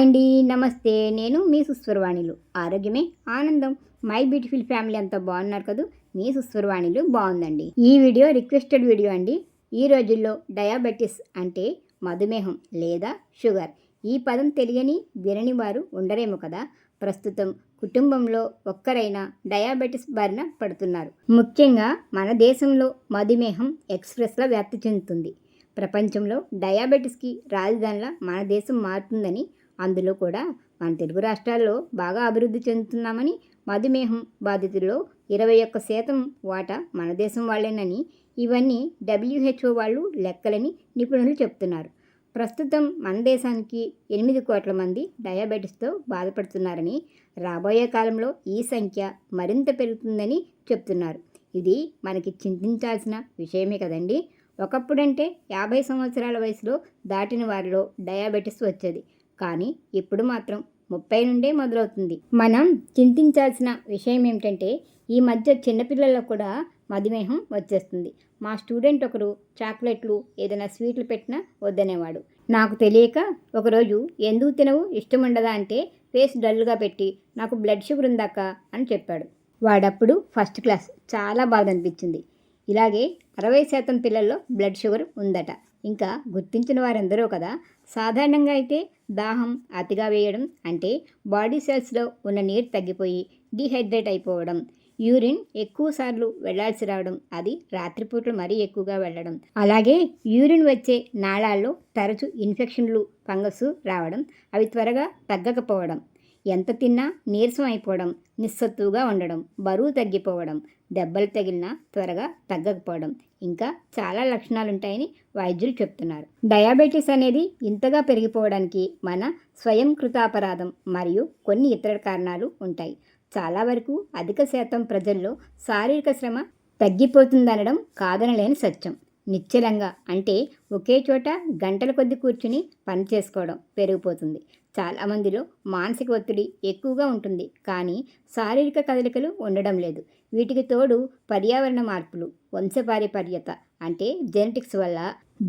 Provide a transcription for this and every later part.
అండి, నమస్తే. నేను మీ సుస్వరవాణిలు. ఆరోగ్యమే ఆనందం. మై బ్యూటిఫుల్ ఫ్యామిలీ అంతా బాగున్నారు కదా. మీ సుస్వరవాణిలు బాగుందండి. ఈ వీడియో రిక్వెస్టెడ్ వీడియో అండి. ఈ రోజుల్లో డయాబెటిస్ అంటే మధుమేహం లేదా షుగర్. ఈ పదం తెలియని వినని వారు ఉండరేమో కదా. ప్రస్తుతం కుటుంబంలో ఒక్కరైనా డయాబెటిస్ బారిన పడుతున్నారు. ముఖ్యంగా మన దేశంలో మధుమేహం ఎక్స్ప్రెస్లా వ్యాప్తి చెందుతుంది. ప్రపంచంలో డయాబెటిస్కి రాజధానిలా మన దేశం మారుతుందని, అందులో కూడా మన తెలుగు రాష్ట్రాల్లో బాగా అభివృద్ధి చెందుతున్నామని, మధుమేహం బాధితుల్లో 21% వాటా మన దేశం వాళ్ళేనని, ఇవన్నీ WHO వాళ్ళు లెక్కలని నిపుణులు చెప్తున్నారు. ప్రస్తుతం మన దేశానికి 8 కోట్ల మంది డయాబెటిస్తో బాధపడుతున్నారని, రాబోయే కాలంలో ఈ సంఖ్య మరింత పెరుగుతుందని చెప్తున్నారు. ఇది మనకి చింతించాల్సిన విషయమే కదండి. ఒకప్పుడంటే 50 సంవత్సరాల వయసులో దాటిన వారిలో డయాబెటిస్ వచ్చేది. కానీ ఇప్పుడు మాత్రం 30 నుండే మొదలవుతుంది. మనం చింతించాల్సిన విషయం ఏమిటంటే, ఈ మధ్య చిన్నపిల్లల్లో కూడా మధుమేహం వచ్చేస్తుంది. మా స్టూడెంట్ ఒకరు చాక్లెట్లు ఏదైనా స్వీట్లు పెట్టినా వద్దనేవాడు. నాకు తెలియక ఒకరోజు ఎందుకు తినవు, ఇష్టం ఉండదా అంటే ఫేస్ డల్గా పెట్టి నాకు బ్లడ్ షుగర్ ఉందాక అని చెప్పాడు. వాడప్పుడు ఫస్ట్ క్లాస్. చాలా బాధ అనిపించింది. ఇలాగే 60% పిల్లల్లో బ్లడ్ షుగర్ ఉందట. ఇంకా గుర్తించిన వారెందరో కదా. సాధారణంగా అయితే దాహం అతిగా వేయడం అంటే బాడీ సెల్స్లో ఉన్న నీరు తగ్గిపోయి డీహైడ్రేట్ అయిపోవడం, యూరిన్ ఎక్కువసార్లు వెళ్లాల్సి రావడం, అది రాత్రిపూట్లు మరీ ఎక్కువగా వెళ్ళడం, అలాగే యూరిన్ వచ్చే నాళాల్లో తరచు ఇన్ఫెక్షన్లు, ఫంగస్ రావడం, అవి త్వరగా తగ్గకపోవడం, ఎంత తిన్నా నీరసం అయిపోవడం, నిస్సత్తుగా ఉండడం, బరువు తగ్గిపోవడం, దెబ్బలు తగిలినా త్వరగా తగ్గకపోవడం, ఇంకా చాలా లక్షణాలుంటాయని వైద్యులు చెప్తున్నారు. డయాబెటీస్ అనేది ఇంతగా పెరిగిపోవడానికి మన స్వయం కృతాపరాధం మరియు కొన్ని ఇతర కారణాలు ఉంటాయి. చాలా వరకు అధిక శాతం ప్రజల్లో శారీరక శ్రమ తగ్గిపోతుందనడం కాదనలేని సత్యం. నిశ్చలంగా అంటే ఒకే చోట గంటల కొద్ది కూర్చుని పని చేసుకోవడం పెరిగిపోతుంది. చాలామందిలో మానసిక ఒత్తిడి ఎక్కువగా ఉంటుంది, కానీ శారీరక కదలికలు ఉండడం లేదు. వీటికి తోడు పర్యావరణ మార్పులు, వంశపారంపర్యత అంటే జెనెటిక్స్ వల్ల,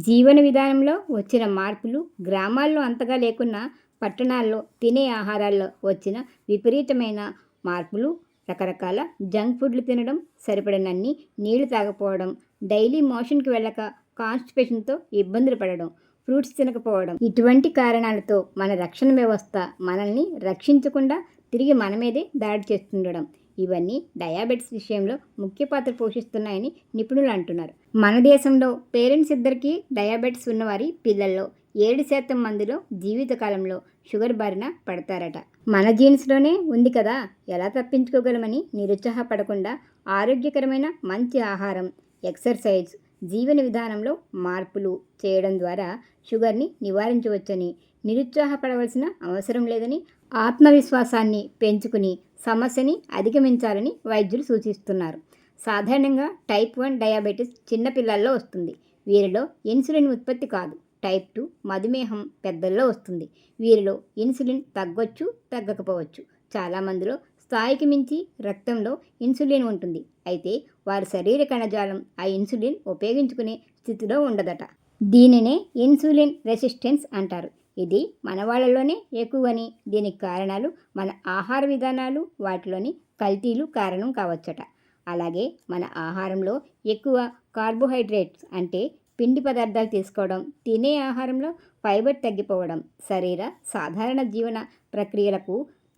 జీవన విధానంలో వచ్చిన మార్పులు, గ్రామాల్లో అంతగా లేకున్నా పట్టణాల్లో తినే ఆహారాల్లో వచ్చిన విపరీతమైన మార్పులు, రకరకాల జంక్ ఫుడ్లు తినడం, సరిపడినన్ని నీళ్లు తాగకపోవడం, డైలీ మోషన్కి వెళ్ళక కాన్స్టిపేషన్తో ఇబ్బందులు పడడం, ఫ్రూట్స్ తినకపోవడం, ఇటువంటి కారణాలతో మన రక్షణ వ్యవస్థ మనల్ని రక్షించకుండా తిరిగి మన మీదే దాడి చేస్తుండడం, ఇవన్నీ డయాబెటిస్ విషయంలో ముఖ్య పాత్ర పోషిస్తున్నాయని నిపుణులు అంటున్నారు. మన దేశంలో పేరెంట్స్ ఇద్దరికీ డయాబెటిస్ ఉన్నవారి పిల్లల్లో 7% మందిలో జీవితకాలంలో షుగర్ బారిన పడతారట. మన జీన్స్లోనే ఉంది కదా, ఎలా తప్పించుకోగలమని నిరుత్సాహపడకుండా ఆరోగ్యకరమైన మంచి ఆహారం, ఎక్సర్సైజ్, జీవన విధానంలో మార్పులు చేయడం ద్వారా షుగర్ని నివారించవచ్చని, నిరుత్సాహపడవలసిన అవసరం లేదని, ఆత్మవిశ్వాసాన్ని పెంచుకుని సమస్యని అధిగమించాలని వైద్యులు సూచిస్తున్నారు. సాధారణంగా టైప్ 1 డయాబెటిస్ చిన్నపిల్లల్లో వస్తుంది. వీరిలో ఇన్సులిన్ ఉత్పత్తి కాదు. టైప్ 2 మధుమేహం పెద్దల్లో వస్తుంది. వీరిలో ఇన్సులిన్ తగ్గొచ్చు, తగ్గకపోవచ్చు. చాలామందిలో స్థాయికి మించి రక్తంలో ఇన్సులిన్ ఉంటుంది. అయితే వారి శరీర కణజాలం ఆ ఇన్సులిన్ ఉపయోగించుకునే స్థితిలో ఉండదట. దీనినే ఇన్సులిన్ రెసిస్టెన్స్ అంటారు. ఇది మన వాళ్ళలోనే ఎక్కువని, దీనికి కారణాలు మన ఆహార విధానాలు, వాటిలోని కల్తీలు కారణం కావచ్చట. అలాగే మన ఆహారంలో ఎక్కువ కార్బోహైడ్రేట్స్ అంటే పిండి పదార్థాలు తీసుకోవడం, తినే ఆహారంలో ఫైబర్ తగ్గిపోవడం, శరీర సాధారణ జీవన ప్రక్రియలకు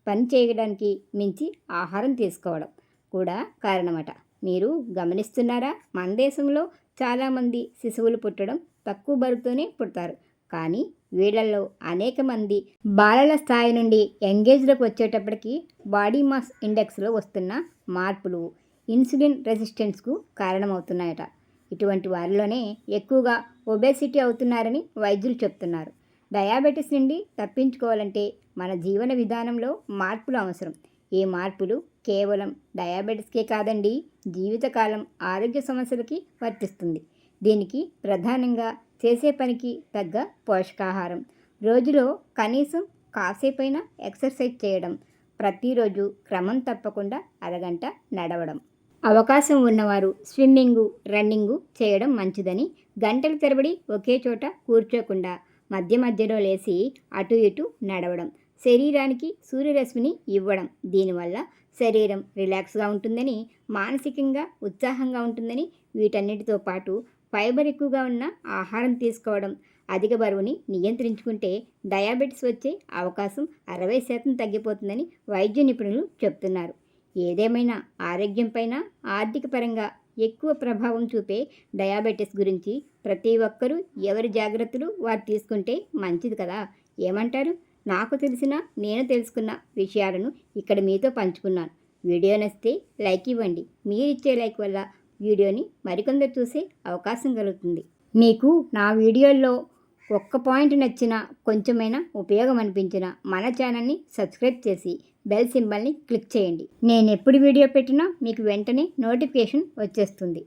పని చేయడానికి మించి ఆహారం తీసుకోవడం కూడా కారణమట. మీరు గమనిస్తున్నారా? మన దేశంలో చాలామంది శిశువులు పుట్టడం తక్కువ బరువుతోనే పుడతారు. కానీ వీళ్ళల్లో అనేక మంది బాలల స్థాయి నుండి యంగేజ్లోకి వచ్చేటప్పటికి బాడీ మాస్ ఇండెక్స్లో వస్తున్న మార్పులు ఇన్సులిన్ రెసిస్టెన్స్కు కారణమవుతున్నాయట. ఇటువంటి వారిలోనే ఎక్కువగా ఒబేసిటీ అవుతున్నారని వైద్యులు చెప్తున్నారు. డయాబెటిస్ నుండి తప్పించుకోవాలంటే మన జీవన విధానంలో మార్పులు అవసరం. ఈ మార్పులు కేవలం డయాబెటిస్కే కాదండి, జీవితకాలం ఆరోగ్య సమస్యలకి వర్తిస్తుంది. దీనికి ప్రధానంగా చేసే పనికి తగ్గ పోషకాహారం, రోజులో కనీసం కాసేపైనా ఎక్సర్సైజ్ చేయడం, ప్రతిరోజు క్రమం తప్పకుండా అరగంట నడవడం, అవకాశం ఉన్నవారు స్విమ్మింగు, రన్నింగు చేయడం మంచిదని, గంటల తరబడి ఒకే చోట కూర్చోకుండా మధ్య మధ్యలో లేచి అటు ఇటు నడవడం, శరీరానికి సూర్యరశ్మిని ఇవ్వడం. దీనివల్ల శరీరం రిలాక్స్గా ఉంటుందని, మానసికంగా ఉత్సాహంగా ఉంటుందని, వీటన్నిటితో పాటు ఫైబర్ ఎక్కువగా ఉన్న ఆహారం తీసుకోవడం, అధిక బరువుని నియంత్రించుకుంటే డయాబెటీస్ వచ్చే అవకాశం 60% తగ్గిపోతుందని వైద్య నిపుణులు చెప్తున్నారు. ఏదేమైనా ఆరోగ్యం పైన ఆర్థిక పరంగా ఎక్కువ ప్రభావం చూపే డయాబెటీస్ గురించి ప్రతి ఒక్కరూ ఎవరి జాగ్రత్తలు వారు తీసుకుంటే మంచిది కదా. ఏమంటారు? నాకు తెలిసిన నేను తెలుసుకున్న విషయాలను ఇక్కడ మీతో పంచుకున్నాను. వీడియో నచ్చితే లైక్ ఇవ్వండి. మీరిచ్చే లైక్ వల్ల వీడియోని మరికొందరు చూసే అవకాశం కలుగుతుంది. మీకు నా వీడియోల్లో ఒక్క పాయింట్ నచ్చినా, కొంచెమైనా ఉపయోగం అనిపించినా మన ఛానల్ని సబ్స్క్రైబ్ చేసి బెల్ సింబల్ని క్లిక్ చేయండి. నేను ఎప్పుడు వీడియో పెట్టినా మీకు వెంటనే నోటిఫికేషన్ వచ్చేస్తుంది.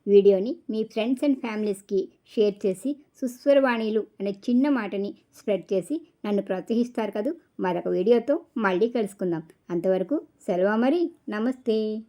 వీడియోని మీ ఫ్రెండ్స్ అండ్ ఫ్యామిలీస్కి షేర్ చేసి సుస్వరవాణిలు అనే చిన్న మాటని స్ప్రెడ్ చేసి నన్ను ప్రోత్సహిస్తారు కదూ. మరొక వీడియోతో మళ్ళీ కలుసుకుందాం. అంతవరకు సెలవు మరి. నమస్తే.